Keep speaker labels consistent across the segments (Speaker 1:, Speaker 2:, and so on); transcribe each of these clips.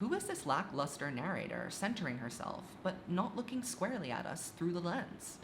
Speaker 1: Who is this lackluster narrator centering herself, but not looking squarely at us through the lens?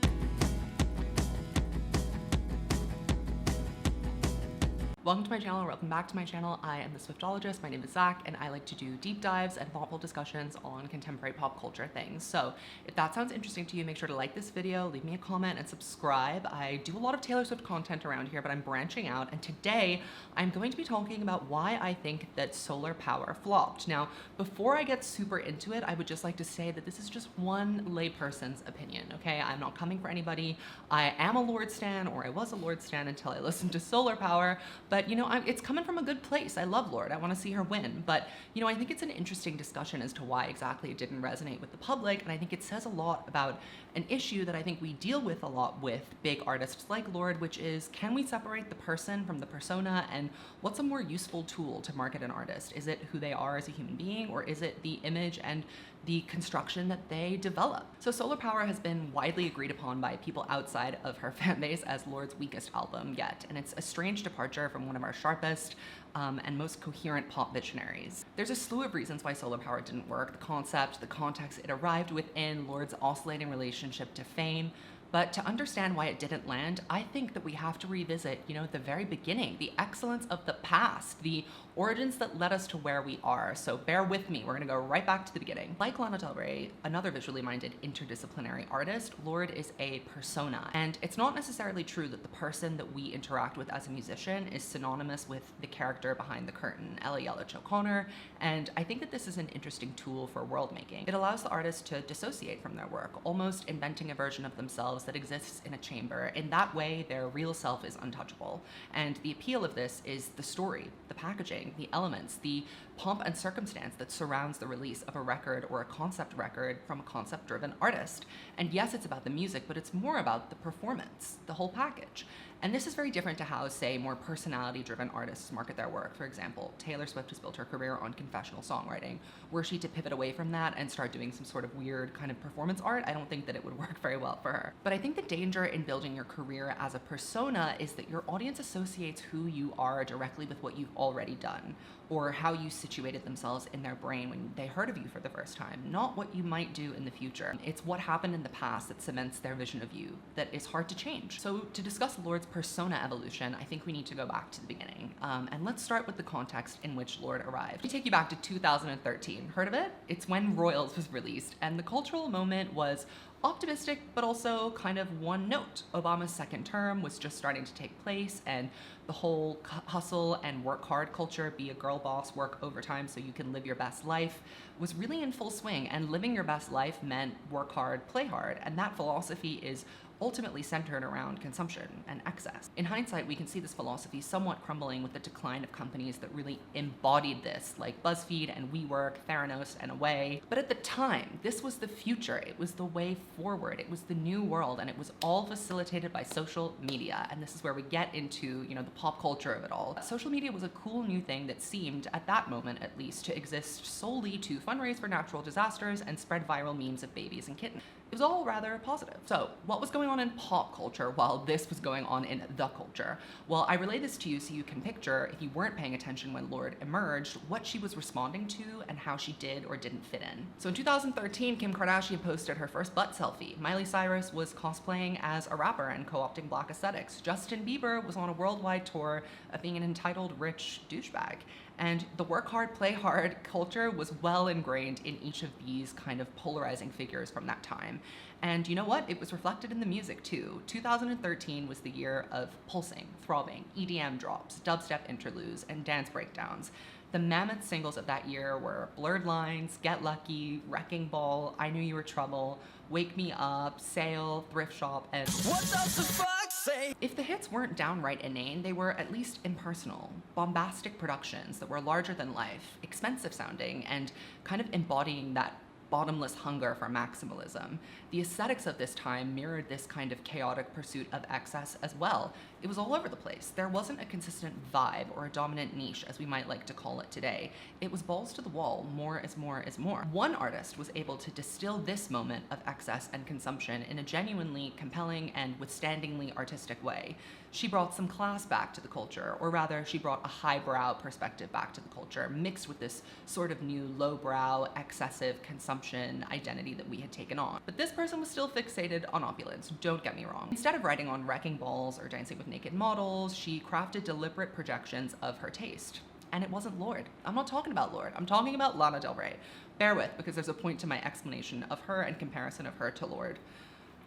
Speaker 1: Welcome to my channel, or welcome back to my channel. I am the Swiftologist. My name is Zach, and I like to do deep dives and thoughtful discussions on contemporary pop culture things. So if that sounds interesting to you, make sure to like this video, leave me a comment, and subscribe. I do a lot of Taylor Swift content around here, but I'm branching out, and today I'm going to be talking about why I think that Solar Power flopped. Now, before I get super into it, I would just like to say that this is just one layperson's opinion, okay? I'm not coming for anybody. I am a Lorde stan, or I was a Lorde stan until I listened to Solar Power. But, you know, it's coming from a good place. I love Lorde. I want to see her win. But, you know, I think it's an interesting discussion as to why exactly it didn't resonate with the public. And I think it says a lot about an issue that I think we deal with a lot with big artists like Lorde, which is, can we separate the person from the persona? And what's a more useful tool to market an artist? Is it who they are as a human being, or is it the image and the construction that they develop? So Solar Power has been widely agreed upon by people outside of her fan base as Lorde's weakest album yet, and it's a strange departure from one of our sharpest and most coherent pop visionaries. There's a slew of reasons why Solar Power didn't work: the concept, the context it arrived within, Lorde's oscillating relationship to fame. But to understand why it didn't land, I think that we have to revisit, you know, the very beginning, the excellence of the past, the origins that led us to where we are. So bear with me, we're gonna go right back to the beginning. Like Lana Del Rey, another visually minded interdisciplinary artist, Lorde is a persona. And it's not necessarily true that the person that we interact with as a musician is synonymous with the character behind the curtain, Ella Yelich O'Connor. And I think that this is an interesting tool for world making. It allows the artist to dissociate from their work, almost inventing a version of themselves that exists in a chamber. In that way, their real self is untouchable. And the appeal of this is the story, the packaging, the elements, the pomp and circumstance that surrounds the release of a record or a concept record from a concept-driven artist. And yes, it's about the music, but it's more about the performance, the whole package. And this is very different to how, say, more personality-driven artists market their work. For example, Taylor Swift has built her career on confessional songwriting. Were she to pivot away from that and start doing some sort of weird kind of performance art, I don't think that it would work very well for her. But I think the danger in building your career as a persona is that your audience associates who you are directly with what you've already done, or how you situated themselves in their brain when they heard of you for the first time, not what you might do in the future. It's what happened in the past that cements their vision of you that is hard to change. So to discuss Lorde's persona evolution, I think we need to go back to the beginning. And let's start with the context in which Lorde arrived. Let me take you back to 2013. Heard of it? It's when Royals was released, and the cultural moment was optimistic, but also kind of one note. Obama's second term was just starting to take place, and the whole hustle and work hard culture, be a girl boss, work overtime so you can live your best life, was really in full swing. And living your best life meant work hard, play hard. And that philosophy is ultimately centered around consumption and excess. In hindsight, we can see this philosophy somewhat crumbling with the decline of companies that really embodied this, like BuzzFeed and WeWork, Theranos, and Away. But at the time, this was the future. It was the way forward. It was the new world, and it was all facilitated by social media. And this is where we get into, you know, the pop culture of it all. Social media was a cool new thing that seemed, at that moment at least, to exist solely to fundraise for natural disasters and spread viral memes of babies and kittens. It was all rather positive. So what was going on in pop culture while this was going on in the culture? Well, I relay this to you so you can picture, if you weren't paying attention when Lorde emerged, what she was responding to and how she did or didn't fit in. So in 2013, Kim Kardashian posted her first butt selfie. Miley Cyrus was cosplaying as a rapper and co-opting black aesthetics. Justin Bieber was on a worldwide tour of being an entitled rich douchebag. And the work hard, play hard culture was well ingrained in each of these kind of polarizing figures from that time. And you know what? It was reflected in the music too. 2013 was the year of pulsing, throbbing, EDM drops, dubstep interludes, and dance breakdowns. The mammoth singles of that year were Blurred Lines, Get Lucky, Wrecking Ball, I Knew You Were Trouble, Wake Me Up, Sail, Thrift Shop, and What Does the Fuck Say? If the hits weren't downright inane, they were at least impersonal, bombastic productions that were larger than life, expensive sounding, and kind of embodying that bottomless hunger for maximalism. The aesthetics of this time mirrored this kind of chaotic pursuit of excess as well. It was all over the place. There wasn't a consistent vibe or a dominant niche, as we might like to call it today. It was balls to the wall, more is more is more. One artist was able to distill this moment of excess and consumption in a genuinely compelling and withstandingly artistic way. She brought some class back to the culture, or rather, she brought a highbrow perspective back to the culture, mixed with this sort of new lowbrow, excessive consumption identity that we had taken on. But this person was still fixated on opulence, don't get me wrong. Instead of writing on wrecking balls or dancing with naked models, she crafted deliberate projections of her taste. And it wasn't Lorde. I'm not talking about Lorde, I'm talking about Lana Del Rey. Bear with, because there's a point to my explanation of her and comparison of her to Lorde.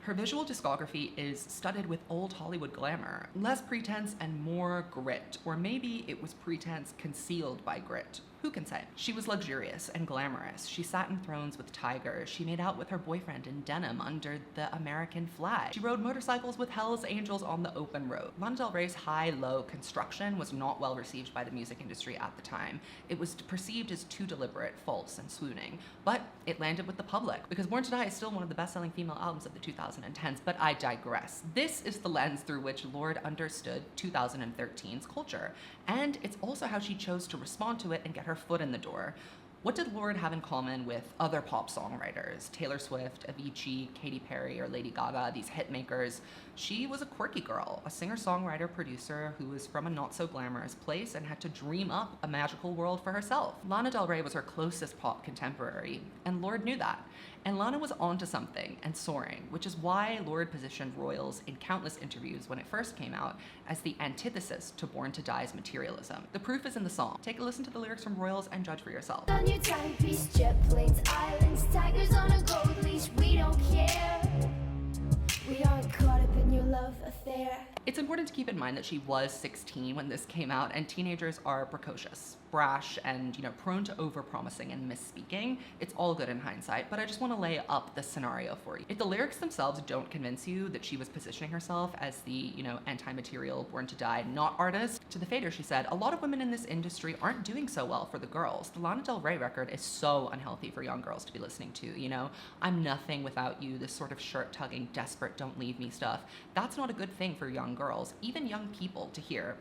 Speaker 1: Her visual discography is studded with old Hollywood glamour, less pretense and more grit, or maybe it was pretense concealed by grit. Who can say? She was luxurious and glamorous. She sat in thrones with tigers. She made out with her boyfriend in denim under the American flag. She rode motorcycles with Hell's Angels on the open road. Lana Del Rey's high-low construction was not well received by the music industry at the time. It was perceived as too deliberate, false, and swooning. But it landed with the public, because Born to Die is still one of the best-selling female albums of the 2010s, but I digress. This is the lens through which Lorde understood 2013's culture, and it's also how she chose to respond to it and get her foot in the door. What did Lorde have in common with other pop songwriters? Taylor Swift, Avicii, Katy Perry, or Lady Gaga, these hit makers. She was a quirky girl, a singer-songwriter producer who was from a not-so-glamorous place and had to dream up a magical world for herself. Lana Del Rey was her closest pop contemporary, and Lorde knew that. And Lana was onto something and soaring, which is why Lorde positioned Royals in countless interviews when it first came out as the antithesis to Born to Die's materialism. The proof is in the song. Take a listen to the lyrics from Royals and judge for yourself.
Speaker 2: On your timepiece, jet planes, islands, tigers on a gold leash, we don't care. We aren't caught up in your love affair.
Speaker 1: It's important to keep in mind that she was 16 when this came out, and teenagers are precocious, brash, and prone to over-promising and misspeaking. It's all good in hindsight, but I just want to lay up the scenario for you. If the lyrics themselves don't convince you that she was positioning herself as the, anti-material, Born to Die, not artist, to the Fader she said, a lot of women in this industry aren't doing so well for the girls. The Lana Del Rey record is so unhealthy for young girls to be listening to, I'm nothing without you, this sort of shirt-tugging, desperate, don't leave me stuff. That's not a good thing for young girls, even young people, to hear.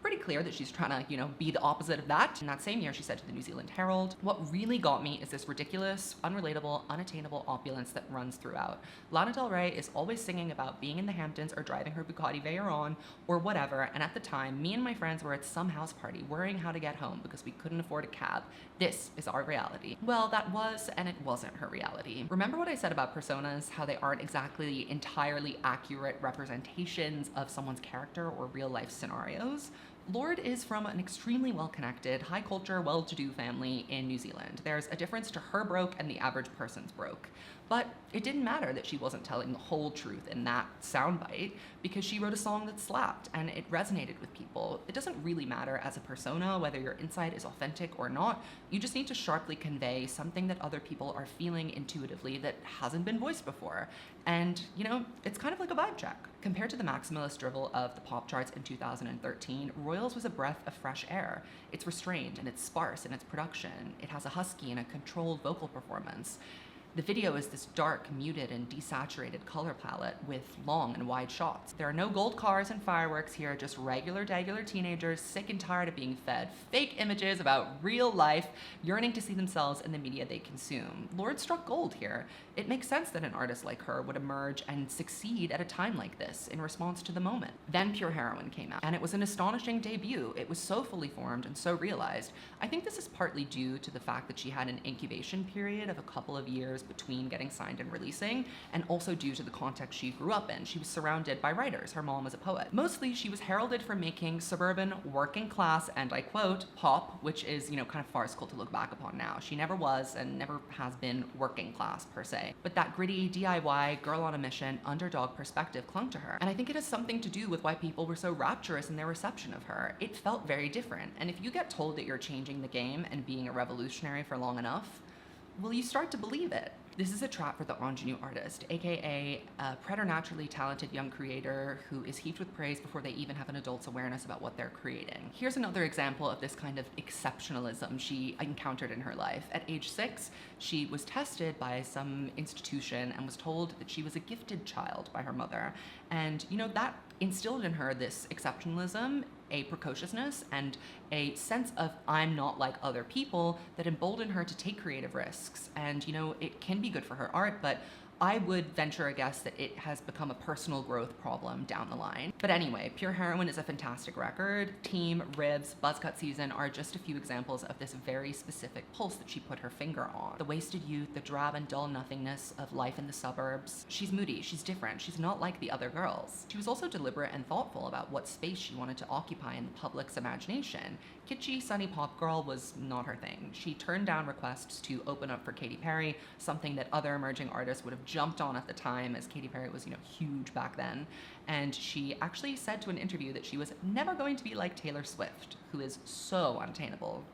Speaker 1: Pretty clear that she's trying to, be the opposite of that. In that same year, she said to the New Zealand Herald, "What really got me is this ridiculous, unrelatable, unattainable opulence that runs throughout. Lana Del Rey is always singing about being in the Hamptons or driving her Bugatti Veyron or whatever, and at the time, me and my friends were at some house party worrying how to get home because we couldn't afford a cab. This is our reality." Well, that was and it wasn't her reality. Remember what I said about personas, how they aren't exactly entirely accurate representations of someone's character or real life scenarios? Lorde is from an extremely well-connected, high-culture, well-to-do family in New Zealand. There's a difference to her broke and the average person's broke. But it didn't matter that she wasn't telling the whole truth in that soundbite, because she wrote a song that slapped and it resonated with people. It doesn't really matter as a persona whether your inside is authentic or not. You just need to sharply convey something that other people are feeling intuitively that hasn't been voiced before. And, it's kind of like a vibe check. Compared to the maximalist drivel of the pop charts in 2013, Royals was a breath of fresh air. It's restrained and it's sparse in its production. It has a husky and a controlled vocal performance. The video is this dark, muted, and desaturated color palette with long and wide shots. There are no gold cars and fireworks here, just regular teenagers sick and tired of being fed fake images about real life, yearning to see themselves in the media they consume. Lorde struck gold here. It makes sense that an artist like her would emerge and succeed at a time like this in response to the moment. Then Pure Heroine came out, and it was an astonishing debut. It was so fully formed and so realized. I think this is partly due to the fact that she had an incubation period of a couple of years between getting signed and releasing, and also due to the context she grew up in. She was surrounded by writers. Her mom was a poet. Mostly, she was heralded for making suburban, working class, and I quote, pop, which is, kind of farcical to look back upon now. She never was and never has been working class per se. But that gritty, DIY, girl on a mission, underdog perspective clung to her. And I think it has something to do with why people were so rapturous in their reception of her. It felt very different. And if you get told that you're changing the game and being a revolutionary for long enough, well, you start to believe it. This is a trap for the ingenue artist, aka a preternaturally talented young creator who is heaped with praise before they even have an adult's awareness about what they're creating. Here's another example of this kind of exceptionalism she encountered in her life. At age 6, she was tested by some institution and was told that she was a gifted child by her mother. And that instilled in her this exceptionalism, a precociousness, and a sense of I'm not like other people that emboldened her to take creative risks. And it can be good for her art, but I would venture a guess that it has become a personal growth problem down the line. But anyway, Pure Heroine is a fantastic record. Team, Ribs, Buzzcut Season are just a few examples of this very specific pulse that she put her finger on. The wasted youth, the drab and dull nothingness of life in the suburbs. She's moody, she's different, she's not like the other girls. She was also deliberate and thoughtful about what space she wanted to occupy in the public's imagination. Kitschy, sunny pop girl was not her thing. She turned down requests to open up for Katy Perry, something that other emerging artists would have jumped on at the time, as Katy Perry was, huge back then. And she actually said to an interview that she was never going to be like Taylor Swift, who is so unattainable.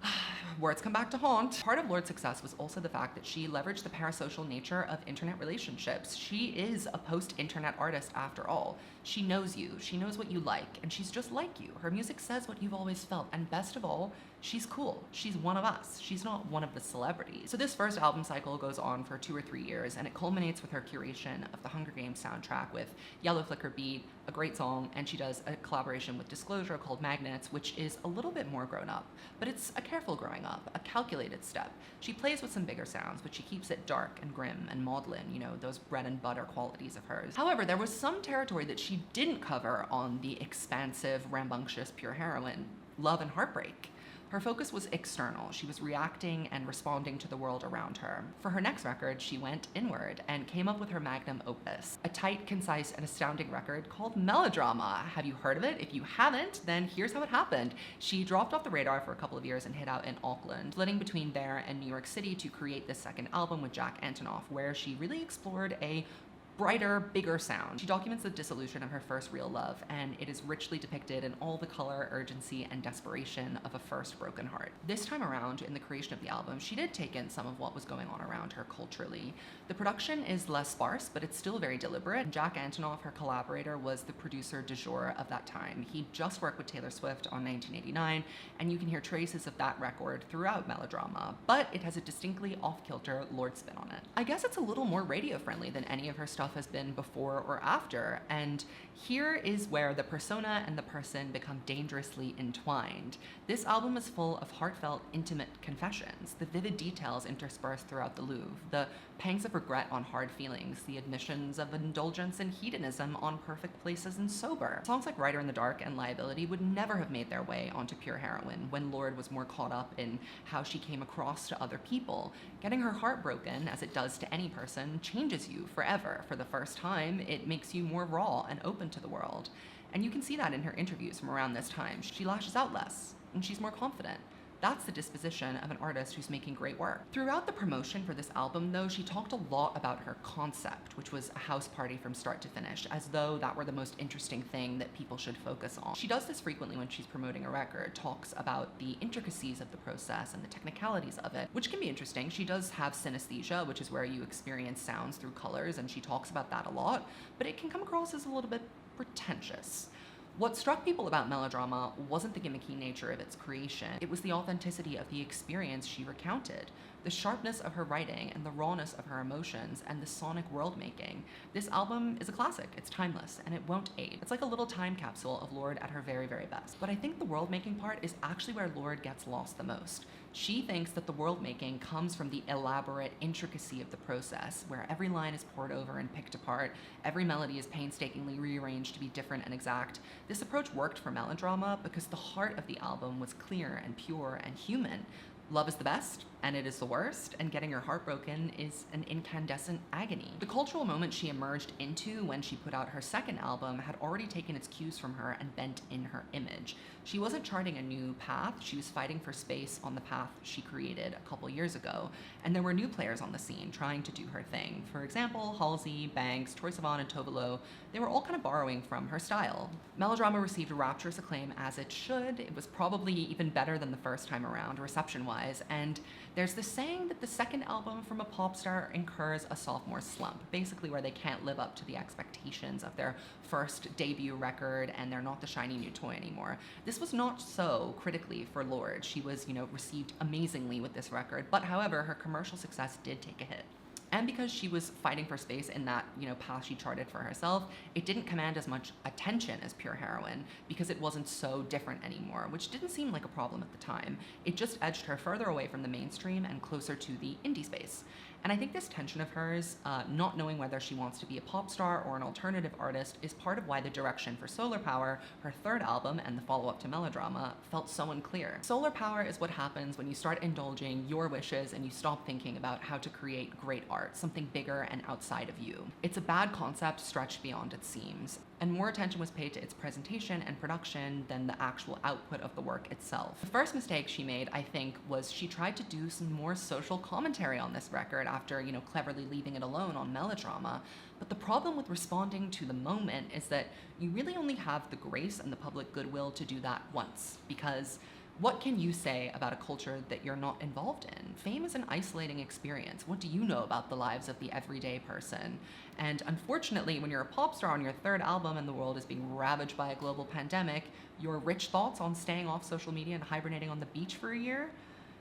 Speaker 1: Words come back to haunt. Part of Lorde's success was also the fact that she leveraged the parasocial nature of internet relationships. She is a post-internet artist after all. She knows you, she knows what you like, and she's just like you. Her music says what you've always felt, and best of all, she's cool. She's one of us. She's not one of the celebrities. So this first album cycle goes on for 2 or 3 years, and it culminates with her curation of the Hunger Games soundtrack with Yellow Flicker Beat, a great song, and she does a collaboration with Disclosure called Magnets, which is a little bit more grown up, but it's a careful growing up, a calculated step. She plays with some bigger sounds, but she keeps it dark and grim and maudlin, those bread and butter qualities of hers. However, there was some territory that she didn't cover on the expansive, rambunctious Pure Heroine: love and heartbreak. Her focus was external. She was reacting and responding to the world around her. For her next record, she went inward and came up with her magnum opus, a tight, concise, and astounding record called Melodrama. Have you heard of it? If you haven't, then here's how it happened. She dropped off the radar for a couple of years and hid out in Auckland, splitting between there and New York City to create this second album with Jack Antonoff, where she really explored a brighter, bigger sound. She documents the dissolution of her first real love, and it is richly depicted in all the color, urgency, and desperation of a first broken heart. This time around, in the creation of the album, she did take in some of what was going on around her culturally. The production is less sparse, but it's still very deliberate. Jack Antonoff, her collaborator, was the producer du jour of that time. He just worked with Taylor Swift on 1989, and you can hear traces of that record throughout Melodrama, but it has a distinctly off-kilter Lorde spin on it. I guess it's a little more radio-friendly than any of her stuff has been before or after, and here is where the persona and the person become dangerously entwined. This album is full of heartfelt, intimate confessions, the vivid details interspersed throughout the Louvre, the pangs of regret on hard feelings, the admissions of indulgence and hedonism on perfect places and sober. Songs like Rider in the Dark and Liability would never have made their way onto Pure Heroine when Lorde was more caught up in how she came across to other people. Getting her heart broken, as it does to any person, changes you forever. For the first time, it makes you more raw and open to the world. And you can see that in her interviews from around this time. She lashes out less, and she's more confident. That's the disposition of an artist who's making great work. Throughout the promotion for this album, though, she talked a lot about her concept, which was a house party from start to finish, as though that were the most interesting thing that people should focus on. She does this frequently when she's promoting a record, talks about the intricacies of the process and the technicalities of it, which can be interesting. She does have synesthesia, which is where you experience sounds through colors, and she talks about that a lot, but it can come across as a little bit pretentious. What struck people about Melodrama wasn't the gimmicky nature of its creation. It was the authenticity of the experience she recounted, the sharpness of her writing and the rawness of her emotions and the sonic world making. This album is a classic, it's timeless, and it won't age. It's like a little time capsule of Lorde at her very, very best. But I think the world making part is actually where Lorde gets lost the most. She thinks that the world making comes from the elaborate intricacy of the process, where every line is poured over and picked apart, every melody is painstakingly rearranged to be different and exact. This approach worked for Melodrama because the heart of the album was clear and pure and human. Love is the best, and it is the worst, and getting her heart broken is an incandescent agony. The cultural moment she emerged into when she put out her second album had already taken its cues from her and bent in her image. She wasn't charting a new path, she was fighting for space on the path she created a couple years ago, and there were new players on the scene trying to do her thing. For example, Halsey, Banks, Troye Sivan, and Tove Lo, they were all kind of borrowing from her style. Melodrama received rapturous acclaim, as it should. It was probably even better than the first time around, reception-wise, and There's this saying that the second album from a pop star incurs a sophomore slump, basically where they can't live up to the expectations of their first debut record and they're not the shiny new toy anymore. This was not so critically for Lorde. She was, received amazingly with this record, but however, her commercial success did take a hit. And because she was fighting for space in that, path she charted for herself, it didn't command as much attention as Pure Heroine because it wasn't so different anymore, which didn't seem like a problem at the time. It just edged her further away from the mainstream and closer to the indie space. And I think this tension of hers, not knowing whether she wants to be a pop star or an alternative artist, is part of why the direction for Solar Power, her third album and the follow-up to Melodrama, felt so unclear. Solar Power is what happens when you start indulging your wishes and you stop thinking about how to create great art, something bigger and outside of you. It's a bad concept stretched beyond its seams, and more attention was paid to its presentation and production than the actual output of the work itself. The first mistake she made, I think, was she tried to do some more social commentary on this record after, cleverly leaving it alone on Melodrama. But the problem with responding to the moment is that you really only have the grace and the public goodwill to do that once, because what can you say about a culture that you're not involved in? Fame is an isolating experience. What do you know about the lives of the everyday person? And unfortunately, when you're a pop star on your third album and the world is being ravaged by a global pandemic, your rich thoughts on staying off social media and hibernating on the beach for a year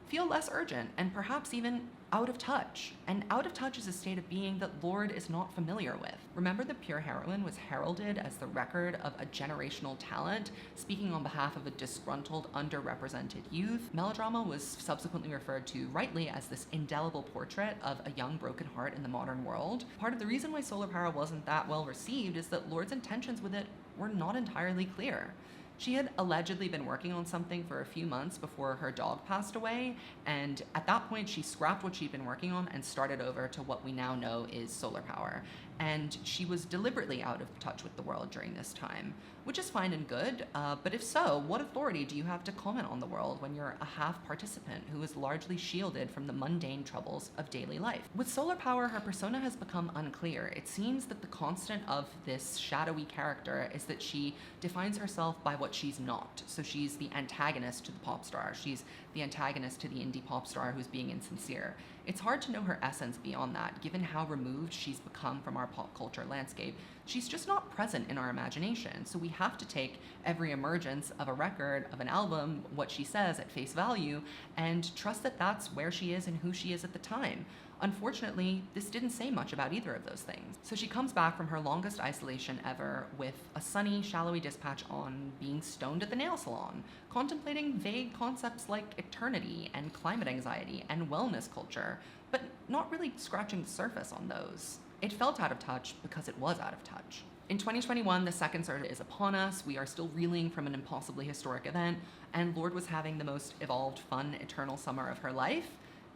Speaker 1: feel less urgent and perhaps even out of touch. And out of touch is a state of being that Lorde is not familiar with. Remember that Pure Heroine was heralded as the record of a generational talent, speaking on behalf of a disgruntled, underrepresented youth. Melodrama was subsequently referred to rightly as this indelible portrait of a young broken heart in the modern world. Part of the reason why Solar Power wasn't that well received is that Lorde's intentions with it were not entirely clear. She had allegedly been working on something for a few months before her dog passed away, and at that point she scrapped what she'd been working on and started over to what we now know is Solar Power. And she was deliberately out of touch with the world during this time, which is fine and good, but if so, what authority do you have to comment on the world when you're a half participant who is largely shielded from the mundane troubles of daily life? With Solar Power, her persona has become unclear. It seems that the constant of this shadowy character is that she defines herself by what she's not. So she's the antagonist to the pop star. She's the antagonist to the indie pop star who's being insincere. It's hard to know her essence beyond that, given how removed she's become from our pop culture landscape. She's just not present in our imagination, so we have to take every emergence of a record, of an album, what she says at face value, and trust that that's where she is and who she is at the time. Unfortunately, this didn't say much about either of those things. So she comes back from her longest isolation ever with a sunny, shallowy dispatch on being stoned at the nail salon, contemplating vague concepts like eternity and climate anxiety and wellness culture, but not really scratching the surface on those. It felt out of touch because it was out of touch. In 2021, the second surge is upon us. We are still reeling from an impossibly historic event, and Lorde was having the most evolved, fun, eternal summer of her life.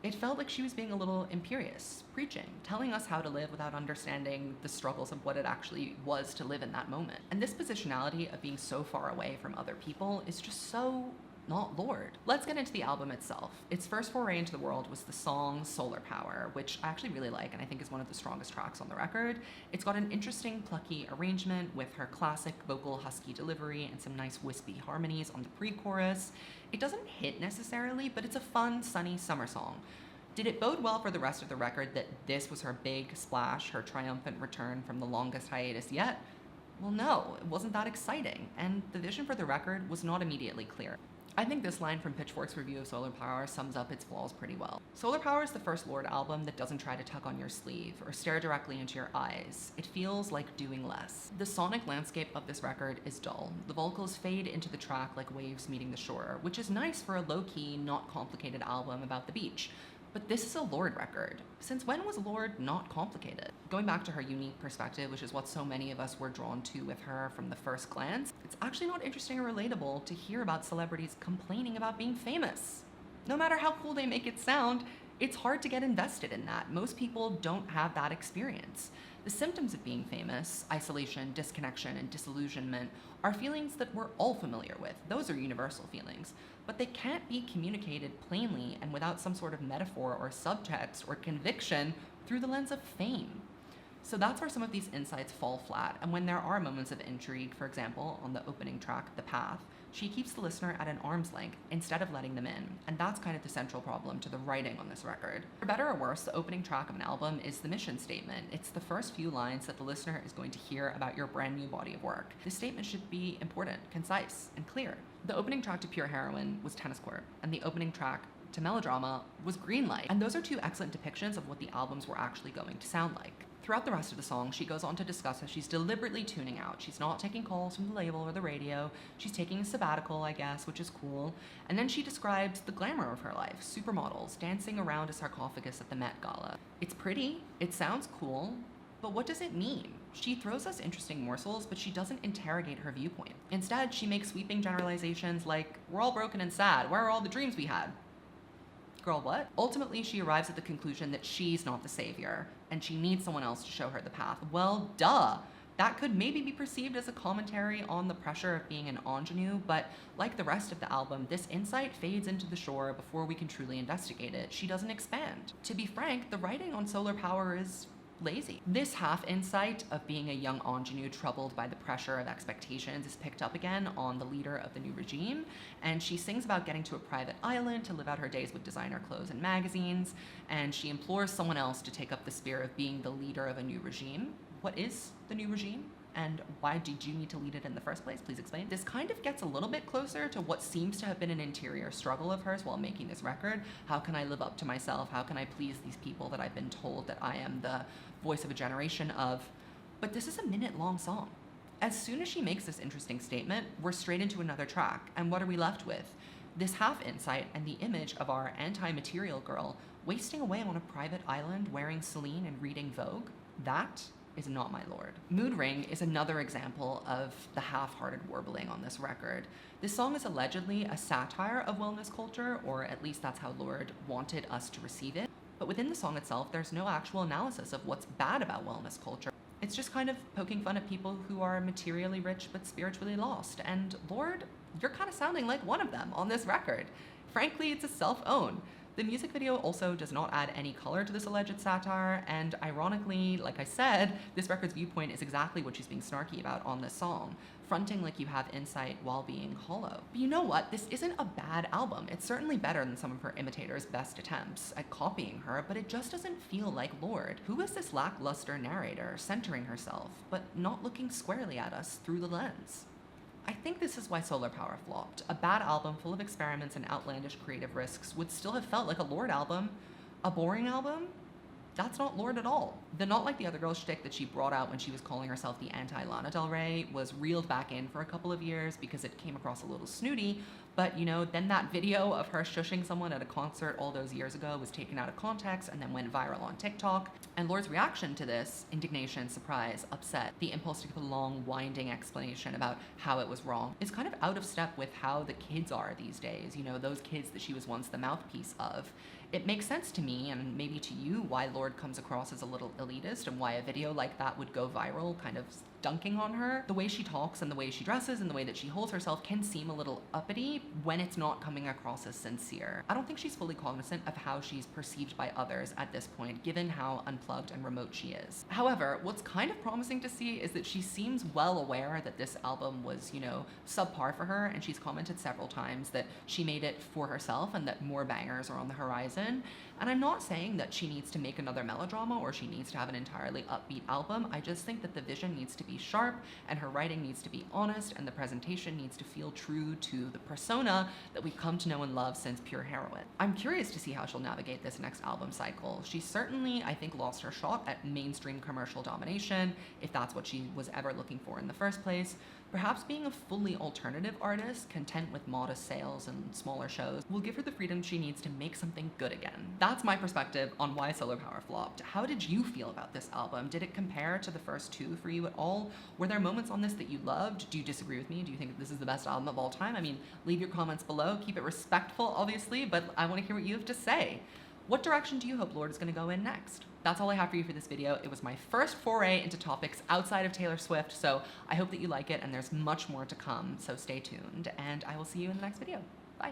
Speaker 1: It felt like she was being a little imperious, preaching, telling us how to live without understanding the struggles of what it actually was to live in that moment. And this positionality of being so far away from other people is just so not Lorde. Let's get into the album itself. Its first foray into the world was the song Solar Power, which I actually really like and I think is one of the strongest tracks on the record. It's got an interesting, plucky arrangement with her classic vocal husky delivery and some nice wispy harmonies on the pre-chorus. It doesn't hit necessarily, but it's a fun, sunny summer song. Did it bode well for the rest of the record that this was her big splash, her triumphant return from the longest hiatus yet? Well, no, it wasn't that exciting, and the vision for the record was not immediately clear. I think this line from Pitchfork's review of Solar Power sums up its flaws pretty well. Solar Power is the first Lorde album that doesn't try to tug on your sleeve or stare directly into your eyes. It feels like doing less. The sonic landscape of this record is dull. The vocals fade into the track like waves meeting the shore, which is nice for a low-key, not complicated album about the beach. But this is a Lorde record. Since when was Lorde not complicated? Going back to her unique perspective, which is what so many of us were drawn to with her from the first glance, it's actually not interesting or relatable to hear about celebrities complaining about being famous. No matter how cool they make it sound, it's hard to get invested in that. Most people don't have that experience. The symptoms of being famous, isolation, disconnection, and disillusionment, are feelings that we're all familiar with. Those are universal feelings, but they can't be communicated plainly and without some sort of metaphor or subtext or conviction through the lens of fame. So that's where some of these insights fall flat, and when there are moments of intrigue, for example, on the opening track, The Path, She keeps the listener at an arm's length instead of letting them in, and that's kind of the central problem to the writing on this record. For better or worse, the opening track of an album is the mission statement. It's the first few lines that the listener is going to hear about your brand new body of work. This statement should be important, concise, and clear. The opening track to Pure Heroine was Tennis Court, and the opening track to Melodrama was Green Light, and those are two excellent depictions of what the albums were actually going to sound like. Throughout the rest of the song, she goes on to discuss how she's deliberately tuning out. She's not taking calls from the label or the radio. She's taking a sabbatical, I guess, which is cool. And then she describes the glamour of her life, supermodels dancing around a sarcophagus at the Met Gala. It's pretty, it sounds cool, but what does it mean? She throws us interesting morsels, but she doesn't interrogate her viewpoint. Instead, she makes sweeping generalizations like, we're all broken and sad, where are all the dreams we had? Girl, what? Ultimately, she arrives at the conclusion that she's not the savior, and she needs someone else to show her the path. Well, duh! That could maybe be perceived as a commentary on the pressure of being an ingenue, but like the rest of the album, this insight fades into the shore before we can truly investigate it. She doesn't expand. To be frank, the writing on Solar Power is lazy. This half insight of being a young ingenue troubled by the pressure of expectations is picked up again on the leader of the new regime, and she sings about getting to a private island to live out her days with designer clothes and magazines, and she implores someone else to take up the spear of being the leader of a new regime. What is the new regime? And why did you need to lead it in the first place? Please explain. This kind of gets a little bit closer to what seems to have been an interior struggle of hers while making this record. How can I live up to myself? How can I please these people that I've been told that I am the voice of a generation of? But this is a minute-long song. As soon as she makes this interesting statement, we're straight into another track. And what are we left with? This half insight and the image of our anti-material girl wasting away on a private island wearing Celine and reading Vogue. That is not my Lorde. Mood Ring is another example of the half-hearted warbling on this record. This song is allegedly a satire of wellness culture, or at least that's how Lorde wanted us to receive it. But within the song itself, there's no actual analysis of what's bad about wellness culture. It's just kind of poking fun at people who are materially rich but spiritually lost. And Lorde, you're kind of sounding like one of them on this record. Frankly, it's a self-own. The music video also does not add any color to this alleged satire, and ironically, like I said, this record's viewpoint is exactly what she's being snarky about on this song, fronting like you have insight while being hollow. But you know what? This isn't a bad album. It's certainly better than some of her imitators' best attempts at copying her, but it just doesn't feel like Lorde. Who is this lackluster narrator, centering herself, but not looking squarely at us through the lens? I think this is why Solar Power flopped. A bad album full of experiments and outlandish creative risks would still have felt like a Lorde album. A boring album? That's not Lorde at all. The Not Like the Other Girls shtick that she brought out when she was calling herself the anti-Lana Del Rey was reeled back in for a couple of years because it came across a little snooty, but you know, then that video of her shushing someone at a concert all those years ago was taken out of context and then went viral on TikTok. And Lorde's reaction to this, indignation, surprise, upset, the impulse to give a long, winding explanation about how it was wrong, is kind of out of step with how the kids are these days, you know, those kids that she was once the mouthpiece of. It makes sense to me, and maybe to you, why Lorde comes across as a little elitist and why a video like that would go viral, kind of dunking on her. The way she talks and the way she dresses and the way that she holds herself can seem a little uppity when it's not coming across as sincere. I don't think she's fully cognizant of how she's perceived by others at this point, given how unplugged and remote she is. However, what's kind of promising to see is that she seems well aware that this album was, you know, subpar for her, and she's commented several times that she made it for herself and that more bangers are on the horizon. And I'm not saying that she needs to make another melodrama or she needs to have an entirely upbeat album. I just think that the vision needs to be sharp and her writing needs to be honest and the presentation needs to feel true to the persona that we've come to know and love since Pure Heroine. I'm curious to see how she'll navigate this next album cycle. She certainly, I think, lost her shot at mainstream commercial domination, if that's what she was ever looking for in the first place. Perhaps being a fully alternative artist, content with modest sales and smaller shows, will give her the freedom she needs to make something good again. That's my perspective on why Solar Power flopped. How did you feel about this album? Did it compare to the first two for you at all? Were there moments on this that you loved? Do you disagree with me? Do you think that this is the best album of all time? I mean, leave your comments below. Keep it respectful, obviously, but I want to hear what you have to say. What direction do you hope Lorde is going to go in next? That's all I have for you for this video. It was my first foray into topics outside of Taylor Swift, so I hope that you like it, and there's much more to come, so stay tuned, and I will see you in the next video.